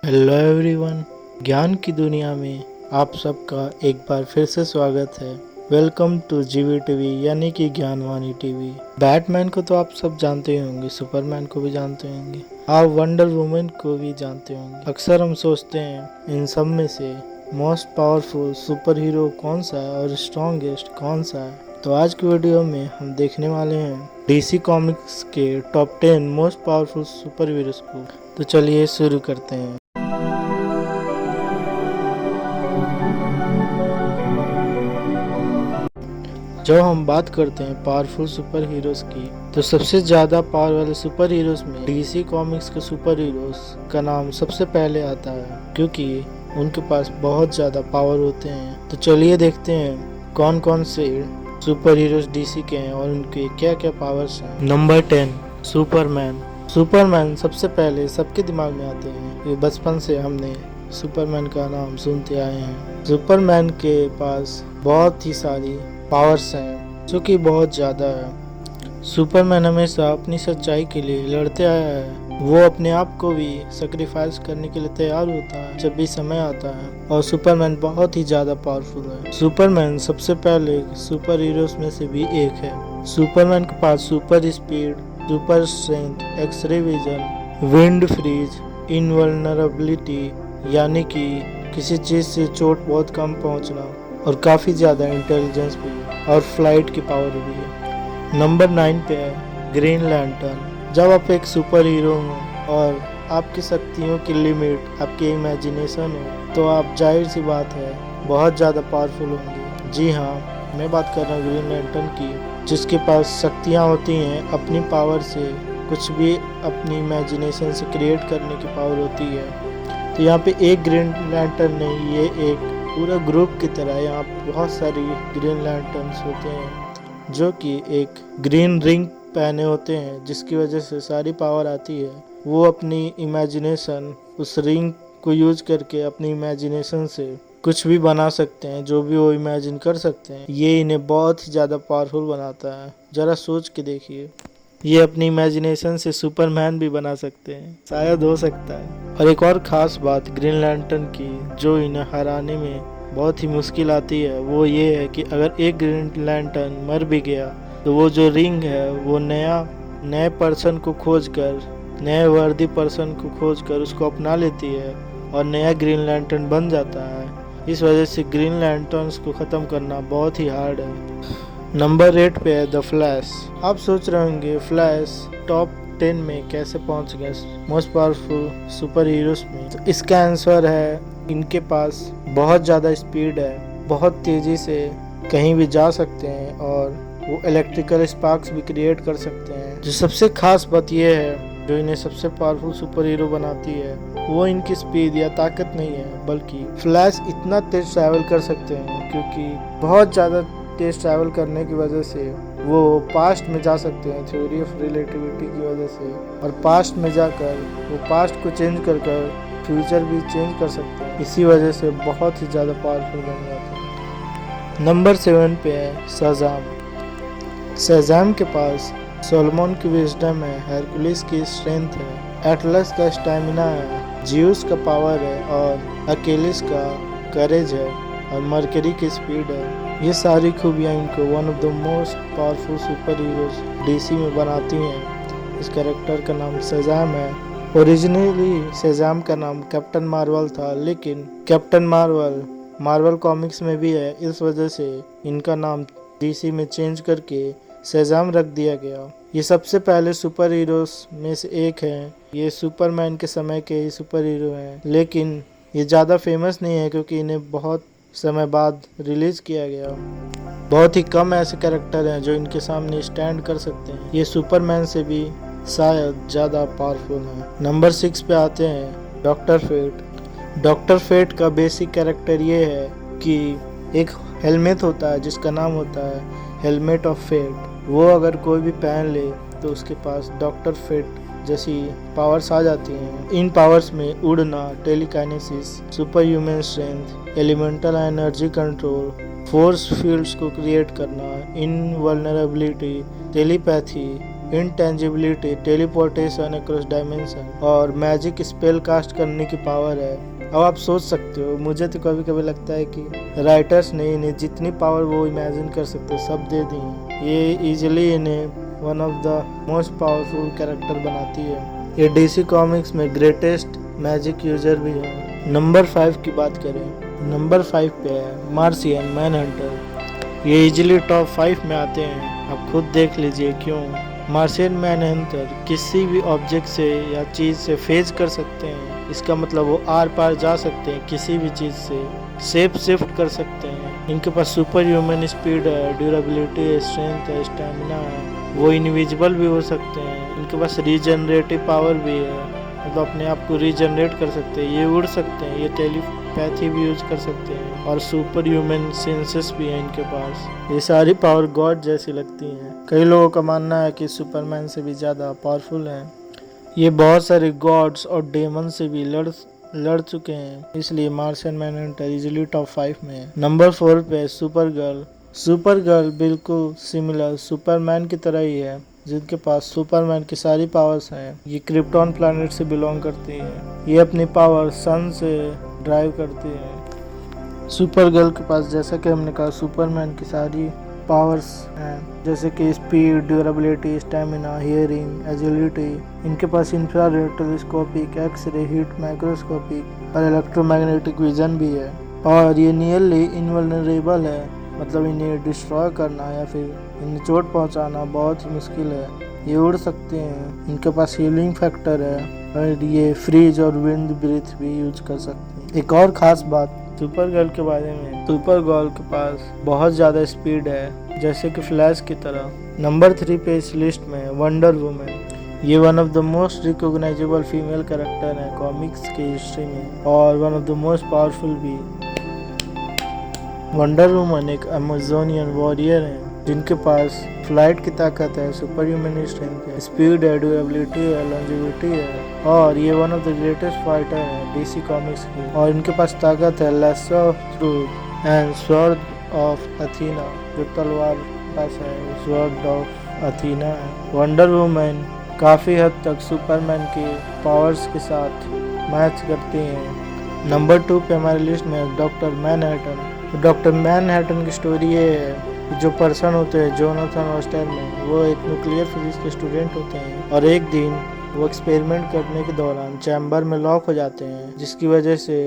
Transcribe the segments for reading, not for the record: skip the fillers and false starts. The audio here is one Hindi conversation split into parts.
हेलो एवरीवन, ज्ञान की दुनिया में आप सबका एक बार फिर से स्वागत है। वेलकम टू जीवी टीवी यानी कि ज्ञानवाणी टीवी। बैटमैन को तो आप सब जानते ही होंगे, सुपरमैन को भी जानते होंगे, आप वंडर वुमन को भी जानते होंगे। अक्सर हम सोचते हैं इन सब में से मोस्ट पावरफुल सुपर हीरो कौन सा है और स्ट्रॉन्गेस्ट कौन सा है। तो आज की वीडियो में हम देखने वाले हैं डीसी कॉमिक्स के top 10 most powerful super heroes को। तो चलिए शुरू करते हैं। जब हम बात करते हैं पावरफुल सुपर हीरोज की, तो सबसे ज्यादा पावर वाले सुपर हीरोज में डीसी कॉमिक्स के सुपर हीरोज का नाम सबसे पहले आता है, क्योंकि उनके पास बहुत ज्यादा पावर होते हैं। तो चलिए देखते हैं कौन कौन से सुपर हीरोज डीसी के हैं और उनके क्या क्या पावर्स हैं। Number 10, Superman. सुपरमैन सबसे पहले सबके दिमाग में आते हैं। ये बचपन से हमने सुपरमैन का नाम सुनते आए हैं। सुपरमैन के पास बहुत ही सारी पावर्स हैं जो कि बहुत ज़्यादा है। सुपरमैन हमेशा अपनी सच्चाई के लिए लड़ते आया है। वो अपने आप को भी सेक्रीफाइस करने के लिए तैयार होता है जब भी समय आता है, और सुपरमैन बहुत ही ज़्यादा पावरफुल है। सुपरमैन सबसे पहले सुपर हीरोज में से भी एक है। सुपरमैन के पास super speed, super strength, x ray vision, wind freeze, invulnerability यानी कि किसी चीज़ से चोट बहुत कम पहुंचना, और काफ़ी ज़्यादा इंटेलिजेंस भी और फ्लाइट की पावर भी है। नंबर 9 पे है ग्रीन लैंटर्न। जब आप एक सुपर हीरो हो और आपकी शक्तियों की लिमिट आपकी इमेजिनेशन हो, तो आप जाहिर सी बात है बहुत ज़्यादा पावरफुल होंगे। जी हाँ, मैं बात कर रहा हूँ ग्रीन लैंटर्न की, जिसके पास शक्तियाँ होती हैं अपनी पावर से कुछ भी अपनी इमेजिनेशन से क्रिएट करने की पावर होती है। तो यहाँ पे एक ग्रीन लैंटर्न नहीं, ये एक पूरा ग्रुप की तरह यहाँ बहुत सारी ग्रीन लैंटर्न्स होते हैं जो कि एक ग्रीन रिंग पहने होते हैं, जिसकी वजह से सारी पावर आती है। वो अपनी इमेजिनेशन उस रिंग को यूज करके अपनी इमेजिनेशन से कुछ भी बना सकते हैं, जो भी वो इमेजिन कर सकते हैं। ये इन्हें बहुत ही ज़्यादा पावरफुल बनाता है। ज़रा सोच के देखिए, ये अपनी इमेजिनेशन से सुपरमैन भी बना सकते हैं, शायद हो सकता है। और एक और ख़ास बात ग्रीन लैंटर्न की जो इन्हें हराने में बहुत ही मुश्किल आती है, वो ये है कि अगर एक ग्रीन लैंटर्न मर भी गया, तो वो जो रिंग है वो नए पर्सन को खोज कर, नए वर्दी पर्सन को खोज कर उसको अपना लेती है और नया ग्रीन लैंटर्न बन जाता है। इस वजह से ग्रीन लैंटर्न्स को ख़त्म करना बहुत ही हार्ड है। नंबर 8 पे है द फ्लैश। आप सोच रहे होंगे फ्लैश टॉप 10 में कैसे पहुंच गए मोस्ट पावरफुल सुपर हीरोज में। तो इसका आंसर है इनके पास बहुत ज़्यादा स्पीड है, बहुत तेज़ी से कहीं भी जा सकते हैं, और वो इलेक्ट्रिकल स्पार्क्स भी क्रिएट कर सकते हैं। जो सबसे खास बात यह है जो इन्हें सबसे पावरफुल सुपर हीरो बनाती है, वो इनकी स्पीड या ताकत नहीं है, बल्कि फ्लैश इतना तेज ट्रैवल कर सकते हैं, क्योंकि बहुत ज़्यादा तेज ट्रैवल करने की वजह से वो पास्ट में जा सकते हैं थ्योरी ऑफ रिलेटिविटी की वजह से, और पास्ट में जाकर वो पास्ट को चेंज कर फ्यूचर भी चेंज कर सकते हैं। इसी वजह से बहुत ही ज़्यादा पावरफुल बन जाते हैं। नंबर 7 पे है शज़ाम। शज़ाम के पास सोलोमन की विजडम है, हेरकुलिस की स्ट्रेंथ है, एटलस का स्टैमिना है, जियूस का पावर है, और अकेलिस का करेज है, और मरकरी की स्पीड है। ये सारी खूबियाँ इनको one of the most powerful super heroes DC में बनाती हैं। इस कैरेक्टर का नाम शज़ाम है। ओरिजिनली शज़ाम का नाम कैप्टन मार्वल था, लेकिन कैप्टन मार्वल कॉमिक्स में भी है, इस वजह से इनका नाम डीसी में चेंज करके शज़ाम रख दिया गया। ये सबसे पहले सुपर हीरोज में से एक हैं। ये सुपरमैन के समय के ही सुपर हीरो हैं, लेकिन ये ज़्यादा फेमस नहीं है क्योंकि इन्हें बहुत समय बाद रिलीज किया गया। बहुत ही कम ऐसे कैरेक्टर हैं जो इनके सामने स्टैंड कर सकते हैं। ये सुपरमैन से भी शायद ज़्यादा पावरफुल हैं। नंबर 6 पे आते हैं डॉक्टर फेट। डॉक्टर फेट का बेसिक कैरेक्टर ये है कि एक हेलमेट होता है जिसका नाम होता है हेलमेट ऑफ फेट। वो अगर कोई भी पहन ले तो उसके पास डॉक्टर फेट जैसी पावर्स आ जाती हैं। इन पावर्स में उड़ना, telekinesis, super human strength, elemental energy control, force fields को क्रिएट करना, invulnerability, telepathy, intangibility, teleportation across dimension और मैजिक स्पेल कास्ट करने की पावर है। अब आप सोच सकते हो, मुझे तो कभी कभी लगता है कि राइटर्स ने इन्हें जितनी पावर वो इमेजिन कर सकते सब दे दी है। ये इजीली इन्हें one of the most powerful character बनाती है। ये डीसी कॉमिक्स में ग्रेटेस्ट मैजिक यूजर भी है। नंबर 5 की बात करें, नंबर 5 पे है मार्शियन मैनहंटर। ये इजीली टॉप 5 में आते हैं, आप खुद देख लीजिए क्यों। मार्शियन मैनहंटर किसी भी ऑब्जेक्ट से या चीज़ से फेज कर सकते हैं, इसका मतलब वो आर पार जा सकते हैं, किसी भी चीज़ से सेफ शिफ्ट कर सकते हैं। इनके पास सुपर ह्यूमन स्पीड है, ड्यूरेबिलिटी है, स्ट्रेंथ है, स्टेमिना है, वो इनविजिबल भी हो सकते हैं। इनके पास रीजनरेटिव पावर भी है, मतलब अपने आप को रीजनरेट कर सकते हैं। ये उड़ सकते हैं, ये टेलीपैथी भी यूज कर सकते हैं और सुपर ह्यूमन सेंसेस भी है इनके पास। ये सारी पावर गॉड जैसी लगती हैं। कई लोगों का मानना है कि सुपरमैन से भी ज़्यादा पावरफुल हैं। ये बहुत सारे गॉड्स और डेमन से भी लड़ चुके हैं, इसलिए मार्शियन मैनहंटर इजीली टॉप 5 में है। नंबर 4 पे सुपर गर्ल। सुपर गर्ल बिल्कुल सिमिलर सुपरमैन की तरह ही है, जिनके पास सुपरमैन की सारी पावर्स हैं। ये क्रिप्टॉन प्लैनेट से बिलोंग करती है। ये अपनी पावर सन से ड्राइव करती है। सुपर गर्ल के पास, जैसा कि हमने कहा, सुपरमैन की सारी पावर्स हैं, जैसे कि speed, durability, stamina, hearing, agility. इनके पास infrared, telescopic, x ray, heat microscopic और इलेक्ट्रोमैग्नेटिक विजन भी है। और ये नियरली इनवल्नरेबल है, मतलब इन्हें डिस्ट्रॉय करना या फिर इन्हें चोट पहुंचाना बहुत ही मुश्किल है। ये उड़ सकते हैं, इनके पास हीलिंग फैक्टर है और ये फ्रीज और विंड ब्रीथ भी यूज कर सकते हैं। एक और ख़ास बात सुपर गर्ल के बारे में, सुपर गर्ल के पास बहुत ज़्यादा स्पीड है, जैसे कि फ्लैश की तरह। नंबर 3 पे इस लिस्ट में वंडर वुमन। ये one of the most recognizable female character है कॉमिक्स की हिस्ट्री में और one of the most powerful भी। वंडर वुमन एक अमेजोनियन वॉरियर है, जिनके पास फ्लाइट की ताकत है, सुपर ह्यूमन स्ट्रेंथ है, स्पीड है, ड्यूरेबिलिटी है, लॉन्जेविटी है और ये one of the greatest fighter है डीसी कॉमिक्स की। और इनके पास ताकत है lasso of truth and sword of Athena, जो तलवार पास है वो स्वॉर्ड ऑफ अथीना है। वंडर वुमन काफ़ी हद तक सुपरमैन की पावर्स के साथ मैच करती हैं। नंबर 2 पे हमारी लिस्ट में डॉक्टर मैनहट्टन। डॉक्टर मैनहट्टन की स्टोरी ये है, जो पर्सन होते हैं जोनाथन ऑस्टेरमैन, वो एक न्यूक्लियर फिजिक्स के स्टूडेंट होते हैं और एक दिन वो एक्सपेरिमेंट करने के दौरान चैम्बर में लॉक हो जाते हैं, जिसकी वजह से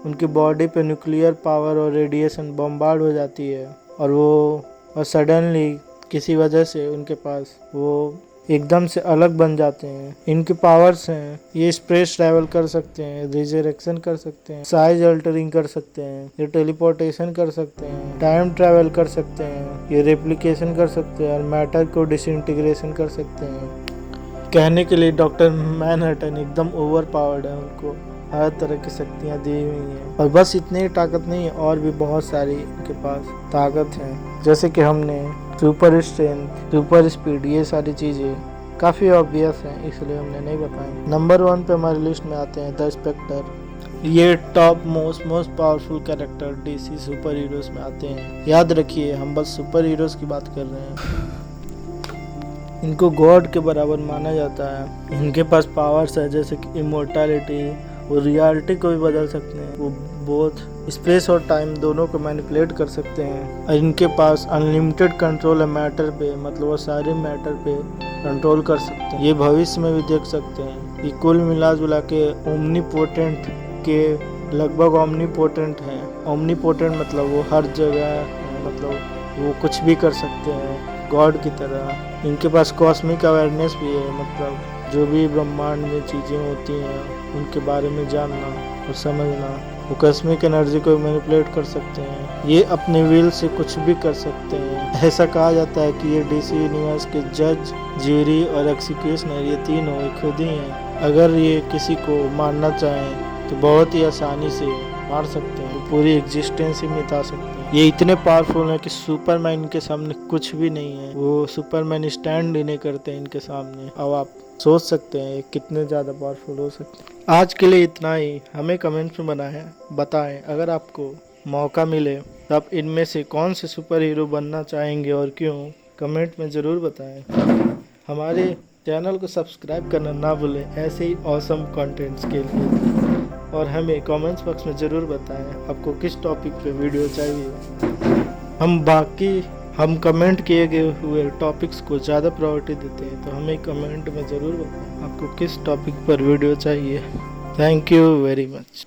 उनकी बॉडी पे न्यूक्लियर पावर और रेडिएशन बम्बार्ड हो जाती है और सडनली किसी वजह से उनके पास वो एकदम से अलग बन जाते हैं। इनकी पावर्स हैं, ये स्पेस ट्रैवल कर सकते हैं, रिजरेक्शन कर सकते हैं, साइज अल्टरिंग कर सकते हैं, ये टेलीपोर्टेशन कर सकते हैं, टाइम ट्रैवल कर सकते हैं, ये रेप्लिकेशन कर सकते हैं और मैटर को डिसइंटीग्रेशन कर सकते हैं। कहने के लिए डॉक्टर मैनहट्टन एकदम ओवर पावर्ड है, उनको हर तरह की शक्तियाँ दी हुई हैं। और बस इतनी ही ताकत नहीं है, और भी बहुत सारी इनके पास ताकत है, जैसे कि हमने सुपर स्ट्रेंथ, सुपर स्पीड, ये सारी चीज़ें काफ़ी ऑब्वियस हैं, इसलिए हमने नहीं बताई। नंबर 1 पे हमारी लिस्ट में आते हैं द स्पेक्टर। ये top most powerful character DC super heroes में आते हैं। याद रखिए, हम बस सुपर हीरोज की बात कर रहे हैं। इनको गॉड के बराबर माना जाता है। इनके पास पावर्स है, जैसे कि इमोर्टैलिटी, वो रियलिटी को भी बदल सकते हैं, वो बोथ स्पेस और टाइम दोनों को मैनिपुलेट कर सकते हैं। और इनके पास अनलिमिटेड कंट्रोल है मैटर पे, मतलब वो सारे मैटर पे कंट्रोल कर सकते हैं। ये भविष्य में भी देख सकते हैं। ये कुल मिला के ओमनीपोटेंट के लगभग ओमनीपोटेंट हैं। ओमनीपोटेंट मतलब वो हर जगह, मतलब वो कुछ भी कर सकते हैं गॉड की तरह। इनके पास कॉस्मिक अवेयरनेस भी है, मतलब जो भी ब्रह्मांड में चीज़ें होती हैं उनके बारे में जानना और समझना। वो कॉस्मिक एनर्जी को मैनिपुलेट कर सकते हैं। ये अपने विल से कुछ भी कर सकते हैं। ऐसा कहा जाता है कि ये डीसी यूनिवर्स के जज, ज्यूरी और एक्सिक्यूशनर, ये तीनों खुद ही हैं। अगर ये किसी को मारना चाहें तो बहुत ही आसानी से मार सकते हैं, पूरी एग्जिस्टेंस ही मिटा सकते हैं। ये इतने पावरफुल हैं कि सुपरमैन के सामने कुछ भी नहीं है। वो सुपरमैन स्टैंड ही नहीं करते इनके सामने। अब आप सोच सकते हैं कितने ज़्यादा पावरफुल हो सकते हैं। आज के लिए इतना ही। हमें कमेंट्स में बताएं अगर आपको मौका मिले तो आप इनमें से कौन से सुपर हीरो बनना चाहेंगे और क्यों, कमेंट में ज़रूर बताएं। हमारे चैनल को सब्सक्राइब करना ना भूलें ऐसे ही ऑसम कंटेंट्स के लिए। और हमें कमेंट्स बॉक्स में ज़रूर बताएं आपको किस टॉपिक पे वीडियो चाहिए। हम कमेंट किए गए हुए टॉपिक्स को ज़्यादा प्रायोरिटी देते हैं, तो हमें कमेंट में ज़रूर बताएं आपको किस टॉपिक पर वीडियो चाहिए। Thank you very much.